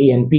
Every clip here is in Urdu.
ANP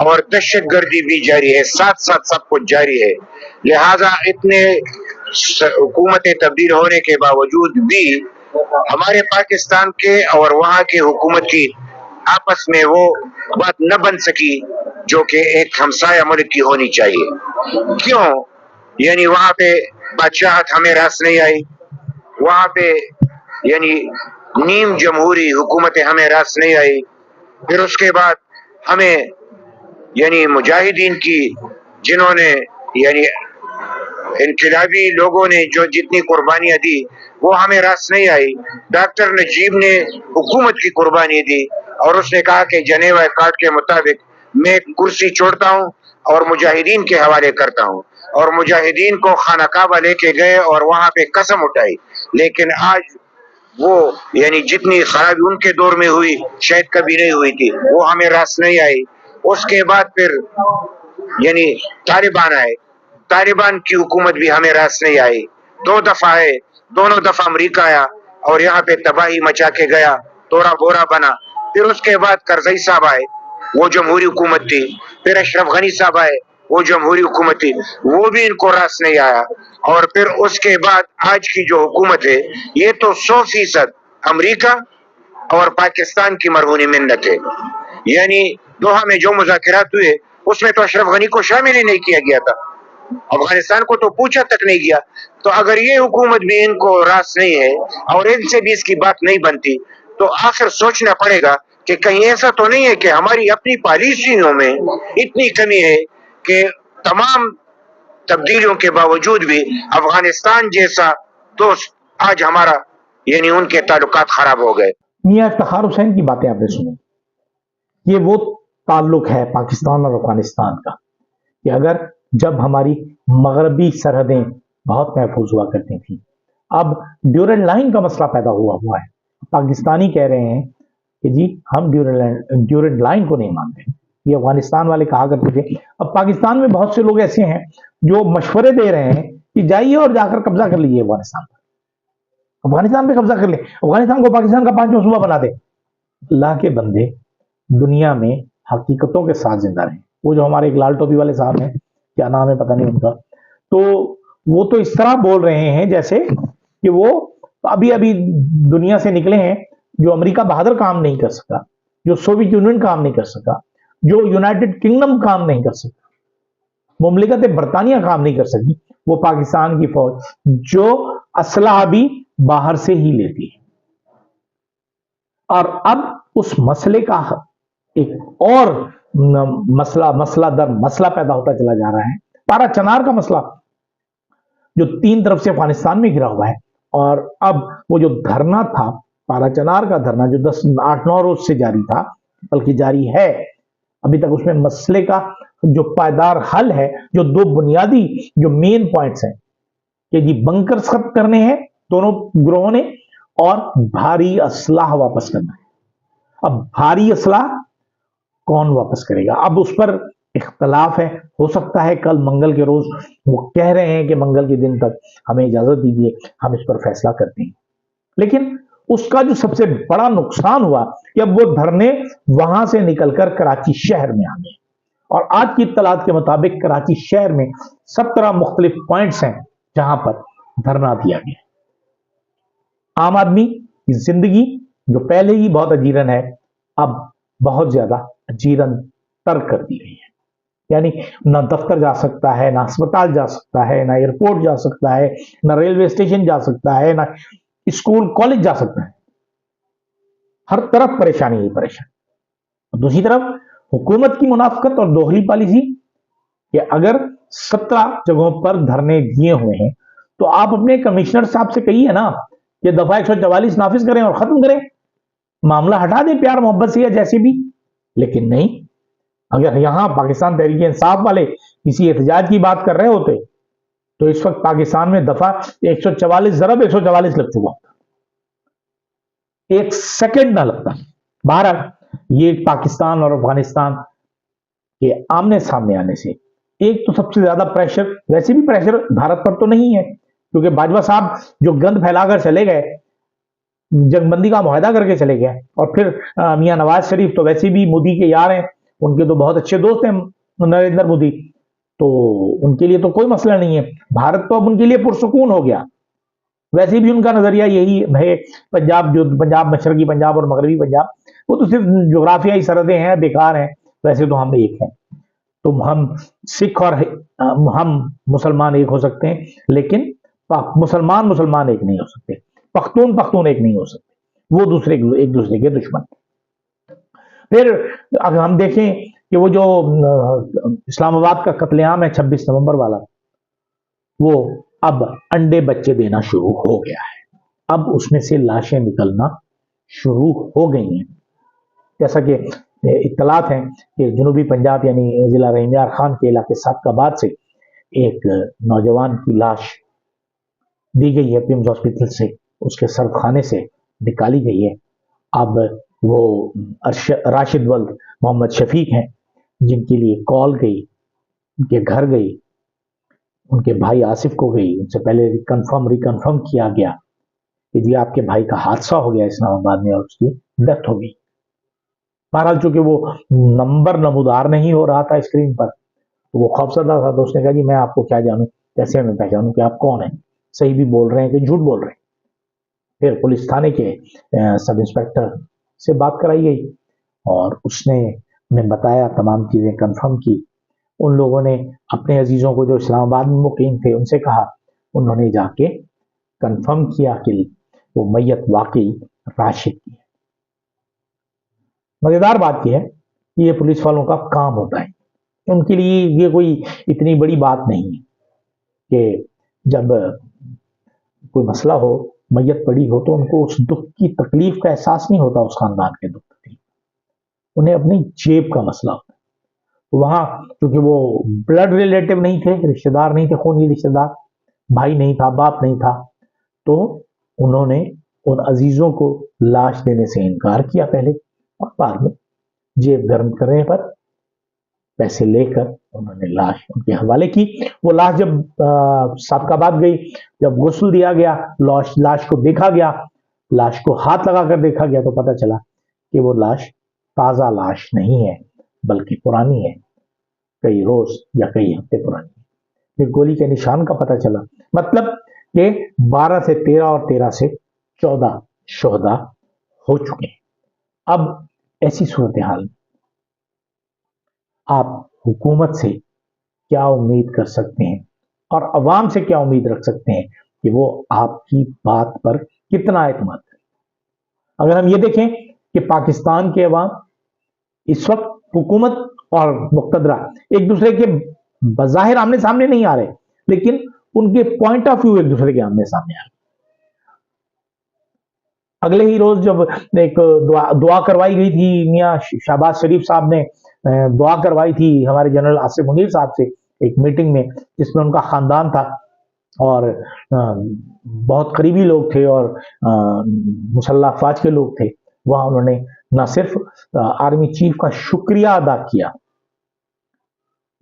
اور دہشت گردی بھی جاری ہے، ساتھ ساتھ سب کچھ جاری ہے. لہذا اتنے حکومتیں تبدیل ہونے کے باوجود بھی ہمارے پاکستان کے اور وہاں کی حکومت کی آپس میں وہ بات نہ بن سکی جو کہ ایک ہمسایہ ملک کی ہونی چاہیے. کیوں؟ یعنی وہاں پہ بادشاہت ہمیں راس نہیں آئی، وہاں پہ یعنی نیم جمہوری حکومتیں ہمیں راس نہیں آئی. پھر اس کے بعد ہمیں یعنی مجاہدین کی جنہوں نے یعنی انقلابی لوگوں نے جو جتنی قربانیاں دی وہ ہمیں راس نہیں آئی. ڈاکٹر نجیب نے حکومت کی قربانی دی اور اس نے کہا کہ جنیوا ایکارڈ کے مطابق میں کرسی چھوڑتا ہوں اور مجاہدین کے حوالے کرتا ہوں، اور مجاہدین کو خانہ کعبہ لے کے گئے اور وہاں پہ قسم اٹھائی. لیکن آج وہ یعنی جتنی خرابی ان کے دور میں ہوئی شاید کبھی نہیں ہوئی تھی، وہ ہمیں راس نہیں آئی. اس کے بعد پھر یعنی طالبان آئے، طالبان کی حکومت بھی ہمیں راس نہیں آئی. 2 دفعہ آئے، دونوں دفعہ امریکہ آیا اور یہاں پہ تباہی مچا کے گیا، توڑا بورا بنا. پھر اس کے بعد کرزئی صاحب آئے، وہ جمہوری حکومت تھی. پھر اشرف غنی صاحب آئے، وہ جمہوری حکومت تھی، وہ بھی ان کو راس نہیں آیا. اور پھر اس کے بعد آج کی جو حکومت ہے یہ تو 100% امریکہ اور پاکستان کی مرہونی منت ہے. یعنی دوحہ میں جو مذاکرات ہوئے اس میں تو اشرف غنی کو شامل ہی نہیں کیا گیا تھا، افغانستان کو تو پوچھا تک نہیں گیا. تو اگر یہ حکومت بھی ان کو راس نہیں ہے اور ان سے بھی اس کی بات نہیں بنتی تو آخر سوچنا پڑے گا کہ کہیں ایسا تو نہیں ہے کہ ہماری اپنی پالیسیوں میں اتنی کمی ہے کہ تمام تبدیلیوں کے باوجود بھی افغانستان جیسا دوست آج ہمارا یعنی ان کے تعلقات خراب ہو گئے. میاں افتخار حسین کی باتیں آپ نے سنی. یہ وہ تعلق ہے پاکستان اور افغانستان کا کہ اگر جب ہماری مغربی سرحدیں بہت محفوظ ہوا کرتی تھیں، اب ڈیورنڈ لائن کا مسئلہ پیدا ہوا ہے. پاکستانی کہہ رہے ہیں کہ جی ہم ڈیورنڈ لائن کو نہیں مانتے. یہ افغانستان والے کہا کرتے تھے. اب پاکستان میں بہت سے لوگ ایسے ہیں جو مشورے دے رہے ہیں کہ جائیے اور جا کر قبضہ کر لیجیے افغانستان پہ قبضہ کر لیں، افغانستان کو پاکستان کا 5واں صوبہ بنا دے. اللہ کے بندے دنیا میں حقیقتوں کے ساتھ زندہ رہیں. وہ جو ہمارے ایک لال ٹوپی والے صاحب ہیں، کیا نام ہے پتہ نہیں ان کا، تو وہ تو اس طرح بول رہے ہیں جیسے کہ وہ ابھی دنیا سے نکلے ہیں. جو امریکہ بہادر کام نہیں کر سکا، جو سوویت یونین کام نہیں کر سکا، جو یونائٹڈ کنگڈم کام نہیں کر سکا، مملکت برطانیہ کام نہیں کر سکی، وہ پاکستان کی فوج جو اسلحہ بھی باہر سے ہی لیتی ہے. اور اب اس مسئلے کا ایک اور مسئلہ در مسئلہ پیدا ہوتا چلا جا رہا ہے. پارا چنار کا مسئلہ جو 3 طرف سے افغانستان میں گھرا ہوا ہے، اور اب وہ جو دھرنا تھا پارا چنار کا دھرنا جو 8-9 روز سے جاری تھا، بلکہ جاری ہے ابھی تک، اس میں مسئلے کا جو پائیدار حل ہے، جو 2 بنیادی جو مین پوائنٹس ہیں کہ جی بنکر ختم کرنے ہیں دونوں گروہوں نے اور بھاری اسلحہ واپس کرنا ہے. اب بھاری اسلحہ کون واپس کرے گا؟ اب اس پر اختلاف ہے. ہو سکتا ہے کل منگل کے روز وہ کہہ رہے ہیں کہ منگل کے دن تک ہمیں اجازت دیجیے، ہم اس پر فیصلہ کرتے ہیں. لیکن اس کا جو سب سے بڑا نقصان ہوا کہ اب وہ دھرنے وہاں سے نکل کر کراچی شہر میں آ گئے، اور آج کی اطلاعات کے مطابق کراچی شہر میں 17 مختلف پوائنٹس ہیں جہاں پر دھرنا دیا گیا. عام آدمی کی زندگی جو پہلے ہی بہت اجیرن ہے، اب بہت زیادہ اجیرن تر کر دی گئی ہے. یعنی نہ دفتر جا سکتا ہے، نہ اسپتال جا سکتا ہے، نہ ایئرپورٹ جا سکتا ہے، نہ ریلوے اسٹیشن جا سکتا ہے، نہ اسکول کالج جا سکتا ہے. ہر طرف پریشانی ہی پریشانی. دوسری طرف حکومت کی منافقت اور دوغلی پالیسی کہ اگر 17 جگہوں پر دھرنے دیے ہوئے ہیں تو آپ اپنے کمشنر صاحب سے کہیے نا کہ دفعہ 144 نافذ کریں اور ختم کریں، معاملہ ہٹا دیں پیار محبت سے یا جیسے بھی. لیکن نہیں، اگر یہاں پاکستان تحریک انصاف والے کسی احتجاج کی بات کر رہے ہوتے تو اس وقت پاکستان میں دفعہ 144 ضرب 144 لگ چکا ہوتا، 1 سیکنڈ نہ لگتا. بہرحال یہ پاکستان اور افغانستان کے آمنے سامنے آنے سے ایک تو سب سے زیادہ پریشر، ویسے بھی پریشر بھارت پر تو نہیں ہے کیونکہ باجوہ صاحب جو گند پھیلا کر چلے گئے، جنگ بندی کا معاہدہ کر کے چلے گئے، اور پھر میاں نواز شریف تو ویسے بھی مودی کے یار ہیں، ان کے تو بہت اچھے دوست ہیں نریندر مودی، تو ان کے لیے تو کوئی مسئلہ نہیں ہے، بھارت تو اب ان کے لیے پرسکون ہو گیا۔ ویسے بھی ان کا نظریہ یہی ہے، پنجاب جو پنجاب مشرقی پنجاب اور مغربی پنجاب وہ تو صرف جغرافیائی سرحدیں ہیں، بیکار ہیں، ویسے تو ہم ایک ہیں، تو ہم سکھ اور ہم مسلمان ایک ہو سکتے ہیں، لیکن مسلمان ایک نہیں ہو سکتے، پختون ایک نہیں ہو سکتے، وہ ایک دوسرے کے دشمن۔ پھر اگر ہم دیکھیں کہ وہ جو اسلام آباد کا قتل عام ہے 26 نومبر والا، وہ اب انڈے بچے دینا شروع ہو گیا ہے، اب اس میں سے لاشیں نکلنا شروع ہو گئی ہیں۔ جیسا کہ اطلاعات ہیں کہ جنوبی پنجاب یعنی ضلع رحیم یار خان کے علاقے سابقہ سے ایک نوجوان کی لاش دی گئی ہے، پیمز ہاسپٹل سے اس کے سرد خانے سے نکالی گئی ہے۔ اب وہ راشد ولد محمد شفیق ہیں جن کے لیے کال گئی، ان کے گھر گئی، ان کے بھائی آصف کو گئی، ان سے پہلے ریکنفرم کیا گیا کہ جی آپ کے بھائی کا حادثہ ہو گیا اسلام آباد میں اور اس کی ڈیتھ ہو گئی۔ بہرحال چونکہ وہ نمبر نمودار نہیں ہو رہا تھا اسکرین پر، وہ خوفزدہ تھا، تو اس نے کہا جی میں آپ کو کیا جانوں، کیسے میں پہچانوں کہ آپ کون ہیں، صحیح بھی بول رہے ہیں کہ جھوٹ بول رہے ہیں۔ پھر پولیس تھانے کے سب انسپیکٹر سے بات کرائی گئی اور اس نے بتایا، تمام چیزیں کنفرم کی۔ ان لوگوں نے اپنے عزیزوں کو جو اسلام آباد میں مقیم تھے ان سے کہا، انہوں نے جا کے کنفرم کیا کہ وہ میت واقعی راشد کی ہے۔ مزیدار بات یہ ہے کہ یہ پولیس والوں کا کام ہوتا ہے، ان کے لیے یہ کوئی اتنی بڑی بات نہیں ہے کہ جب کوئی مسئلہ ہو، میت پڑی ہو، تو ان کو اس دکھ کی تکلیف کا احساس نہیں ہوتا، اس خاندان کے دکھ کی، انہیں اپنی جیب کا مسئلہ ہوتا ہے۔ وہاں کیونکہ وہ بلڈ ریلیٹو نہیں تھے، رشتہ دار نہیں تھے، خونی رشتہ دار، بھائی نہیں تھا، باپ نہیں تھا، تو انہوں نے ان عزیزوں کو لاش دینے سے انکار کیا پہلے، اور بعد میں جیب گرم کرنے پر پیسے لے کر انہوں نے لاش ان کے حوالے کی۔ وہ لاش جب سابقہ بعد گئی، جب غسل دیا گیا، لاش کو دیکھا گیا، لاش کو ہاتھ لگا کر دیکھا گیا، تو پتہ چلا کہ وہ لاش تازہ لاش نہیں ہے بلکہ پرانی ہے، کئی روز یا کئی ہفتے پرانی ہے۔ پھر گولی کے نشان کا پتہ چلا، مطلب کہ 12 سے 13 اور 13 سے 14 شہداء ہو چکے ہیں۔ اب ایسی صورتحال میں آپ حکومت سے کیا امید کر سکتے ہیں اور عوام سے کیا امید رکھ سکتے ہیں کہ وہ آپ کی بات پر کتنا اعتماد کریں؟ اگر ہم یہ دیکھیں کہ پاکستان کے عوام اس وقت حکومت اور مقتدرہ ایک دوسرے کے بظاہر آمنے سامنے نہیں آ رہے، لیکن ان کے پوائنٹ آف ویو ایک دوسرے کے آمنے سامنے آ رہے۔ اگلے ہی روز جب ایک دعا کروائی گئی تھی، میاں شہباز شریف صاحب نے دعا کروائی تھی ہمارے جنرل آصف منیر صاحب سے ایک میٹنگ میں، جس میں ان کا خاندان تھا اور بہت قریبی لوگ تھے اور مسلح افواج کے لوگ تھے، وہاں انہوں نے نہ صرف آرمی چیف کا شکریہ ادا کیا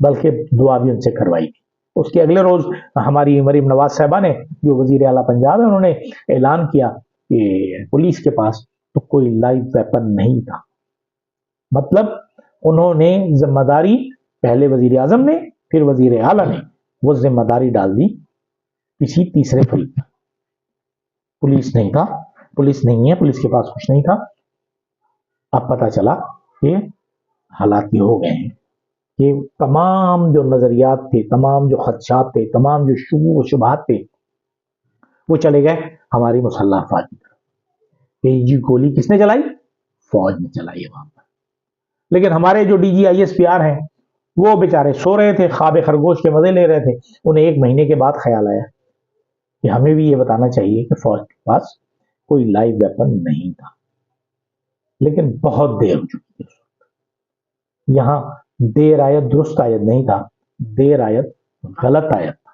بلکہ دعا بھی ان سے کروائی تھی۔ اس کے اگلے روز ہماری مریم نواز صاحبہ نے، جو وزیر اعلیٰ پنجاب ہے، انہوں نے اعلان کیا کہ پولیس کے پاس تو کوئی لائیو ویپن نہیں تھا، مطلب انہوں نے ذمہ داری، پہلے وزیر اعظم نے پھر وزیر اعلیٰ نے وہ ذمہ داری ڈال دی کسی تیسرے فریق پر۔ پولیس نہیں تھا، پولیس نہیں ہے، پولیس کے پاس کچھ نہیں تھا۔ اب پتہ چلا کہ حالات یہ ہو گئے ہیں کہ تمام جو نظریات تھے، تمام جو خدشات تھے، تمام جو شبہ و شبہات تھے، وہ چلے گئے ہماری مسلح افواج کی طرف کہ جی گولی کس نے چلائی؟ فوج نے چلائی ہے وہاں پر۔ لیکن ہمارے جو D G I S P R ہیں وہ بیچارے سو رہے تھے، خواب خرگوش کے مزے لے رہے تھے۔ انہیں 1 مہینے کے بعد خیال آیا کہ ہمیں بھی یہ بتانا چاہیے کہ فوج کے پاس کوئی لائیو ویپن نہیں تھا، لیکن بہت دیر ہو چکی تھی۔ یہاں دیر آیت درست آیت نہیں تھا، دیر آیت غلط آیت تھا۔